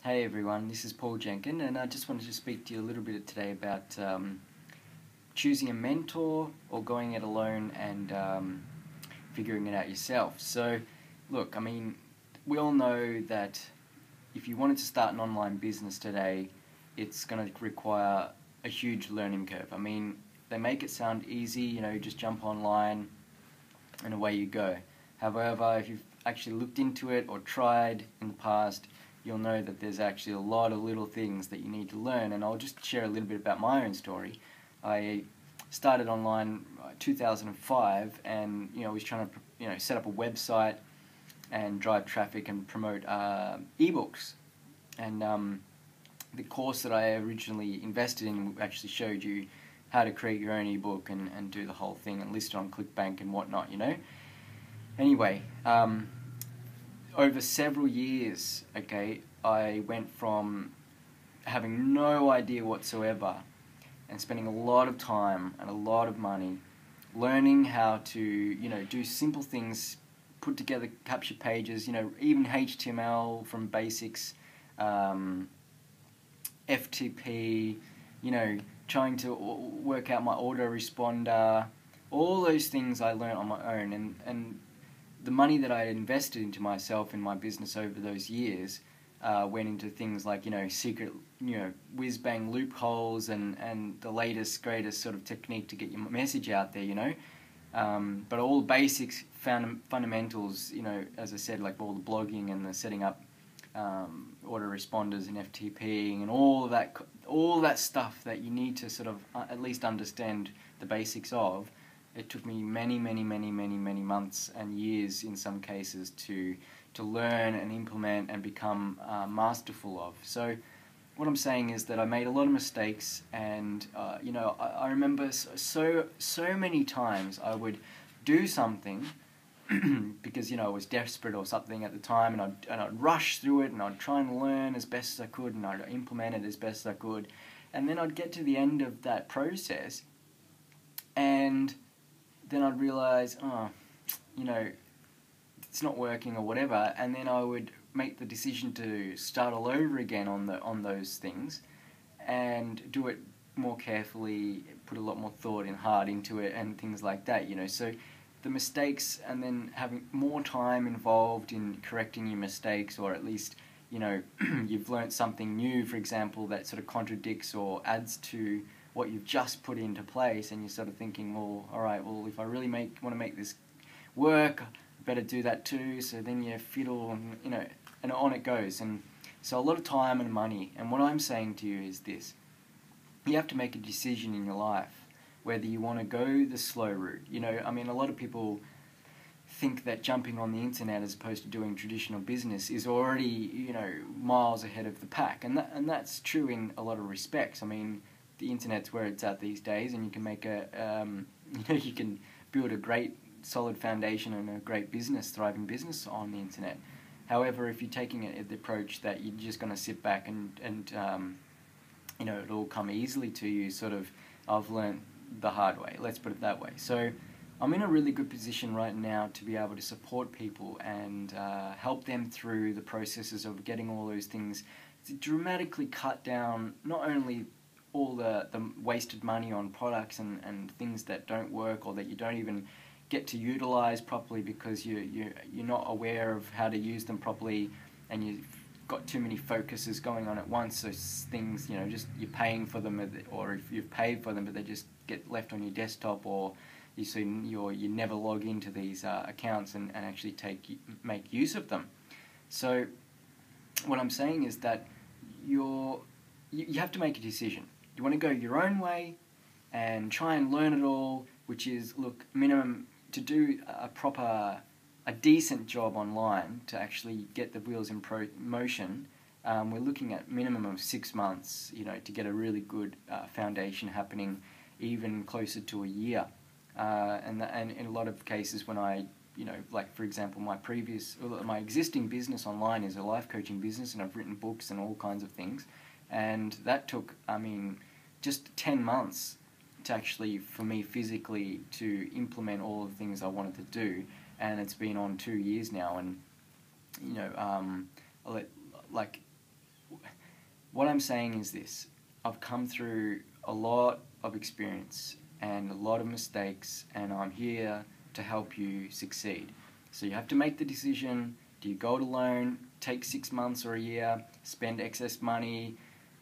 Hey everyone, this is Paul Jenkin, and I just wanted to speak to you a little bit today about choosing a mentor or going it alone and figuring it out yourself. So, look, we all know that if you wanted to start an online business today, it's going to require a huge learning curve. They make it sound easy, you just jump online and away you go. However, if you've actually looked into it or tried in the past, you'll know that there's actually a lot of little things that you need to learn, and I'll just share a little bit about my own story. I started online 2005, and was trying to set up a website and drive traffic and promote ebooks. And the course that I originally invested in actually showed you how to create your own ebook and do the whole thing and list it on ClickBank and whatnot. Anyway, over several years, I went from having no idea whatsoever and spending a lot of time and a lot of money learning how to, do simple things, put together capture pages, even HTML from basics, FTP, trying to work out my autoresponder, all those things I learned on my own, and the money that I had invested into myself in my business over those years went into things like, secret, whiz-bang loopholes and the latest, greatest sort of technique to get your message out there, but all the basics, fundamentals, as I said, like all the blogging and the setting up autoresponders and FTPing and all that stuff that you need to sort of at least understand the basics of. It took me many months and years in some cases to learn and implement and become masterful of. So what I'm saying is that I made a lot of mistakes, and I remember so many times I would do something because I was desperate or something at the time, and I'd rush through it and I'd try and learn as best as I could and I'd implement it as best as I could, and then I'd get to the end of that process and then I'd realize, it's not working or whatever, and then I would make the decision to start all over again on those things and do it more carefully, put a lot more thought and heart into it and things like that, So the mistakes, and then having more time involved in correcting your mistakes, or at least, you've learnt something new, for example, that sort of contradicts or adds to what you've just put into place, and you're sort of thinking, well, alright, if I really want to make this work, I better do that too. So then you fiddle and on it goes. And so a lot of time and money. And what I'm saying to you is this: you have to make a decision in your life whether you want to go the slow route. A lot of people think that jumping on the internet as opposed to doing traditional business is already, miles ahead of the pack, and that's true in a lot of respects. The internet's where it's at these days, and you can make you can build a great solid foundation and a great business, thriving business on the internet. However, if you're taking the approach that you're just going to sit back and it'll all come easily to you, sort of, I've learned the hard way, let's put it that way. So I'm in a really good position right now to be able to support people and help them through the processes of getting all those things to dramatically cut down not only all the wasted money on products and things that don't work or that you don't even get to utilize properly because you're not aware of how to use them properly, and you've got too many focuses going on at once, so things, just you're paying for them, or if you've paid for them but they just get left on your desktop, or you never log into these accounts and actually make use of them. So what I'm saying is that you have to make a decision. You want to go your own way and try and learn it all, which is, look, minimum to do a decent job online to actually get the wheels in motion. We're looking at minimum of 6 months, to get a really good foundation happening, even closer to a year. And in a lot of cases, when I, like for example, my existing business online is a life coaching business, and I've written books and all kinds of things, and that took, just 10 months to actually, for me physically, to implement all of the things I wanted to do, and it's been on 2 years now, and like what I'm saying is this: I've come through a lot of experience and a lot of mistakes, and I'm here to help you succeed. So you have to make the decision: do you go it alone, take 6 months or a year, spend excess money,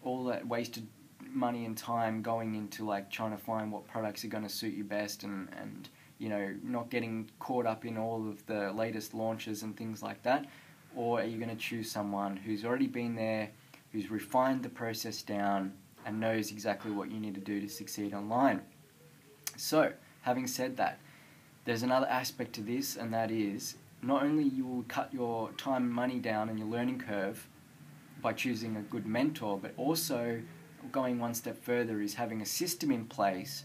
all that wasted money and time going into like trying to find what products are going to suit you best, and you know, not getting caught up in all of the latest launches and things like that? Or are you going to choose someone who's already been there, who's refined the process down, and knows exactly what you need to do to succeed online? So, having said that, there's another aspect to this, and that is not only you will cut your time and money down and your learning curve by choosing a good mentor, but also going one step further is having a system in place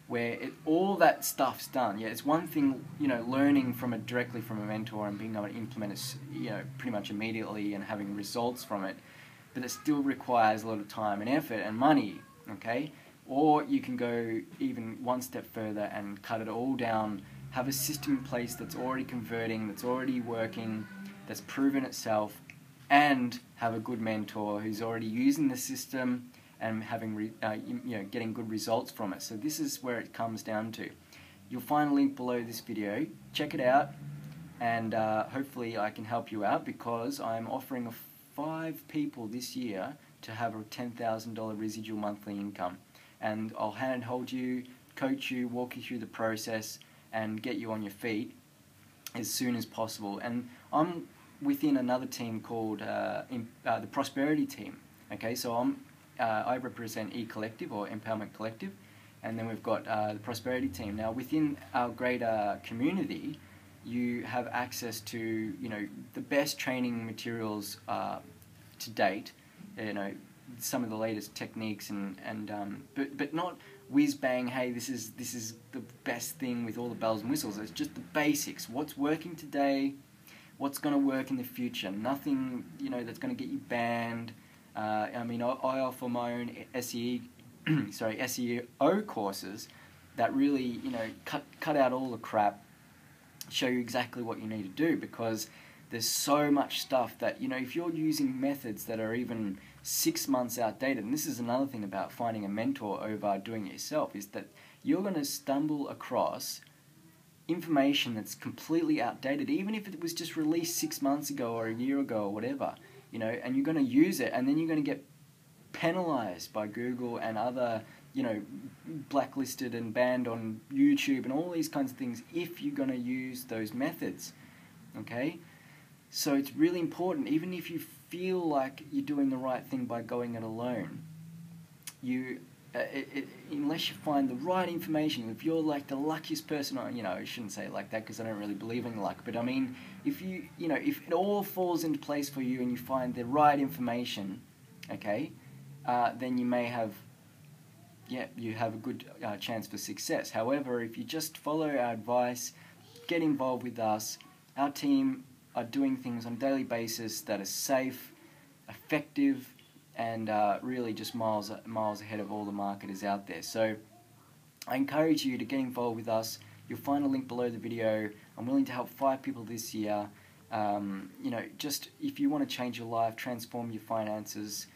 where all that stuff's done. Yeah, it's one thing, you know, learning directly from a mentor and being able to implement it, you know, pretty much immediately and having results from it, but it still requires a lot of time and effort and money, okay? Or you can go even one step further and cut it all down, have a system in place that's already converting, that's already working, that's proven itself, and have a good mentor who's already using the system and having getting good results from it. So this is where it comes down to. You'll find a link below this video. Check it out, and hopefully I can help you out, because I'm offering 5 people this year to have a $10,000 residual monthly income, and I'll handhold you, coach you, walk you through the process, and get you on your feet as soon as possible. And I'm within another team called the Prosperity Team. Okay, so I represent E-Collective, or Empowerment Collective, and then we've got the Prosperity Team. Now, within our greater community, you have access to, you know, the best training materials to date. You know, some of the latest techniques, but not whiz bang. Hey, this is the best thing with all the bells and whistles. It's just the basics. What's working today? What's going to work in the future? Nothing, you know, that's going to get you banned. I mean, I offer my own SEO courses that really, you know, cut out all the crap, show you exactly what you need to do, because there's so much stuff that, you know, if you're using methods that are even 6 months outdated, and this is another thing about finding a mentor over doing it yourself, is that you're going to stumble across information that's completely outdated, even if it was just released 6 months ago or a year ago or whatever. You know, and you're going to use it, and then you're going to get penalized by Google and other, you know, blacklisted and banned on YouTube and all these kinds of things if you're going to use those methods, okay? So it's really important, even if you feel like you're doing the right thing by going it alone, unless you find the right information, if you're like the luckiest person, or, you know, I shouldn't say it like that because I don't really believe in luck, but I mean, if if it all falls into place for you and you find the right information, okay, then you may have, you have a good chance for success. However, if you just follow our advice, get involved with us, our team are doing things on a daily basis that are safe, effective, and really just miles ahead of all the marketers out there. So I encourage you to get involved with us. You'll find a link below the video. I'm willing to help 5 people this year. You know, just if you want to change your life, transform your finances,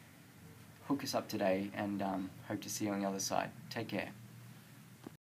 hook us up today, and hope to see you on the other side. Take care.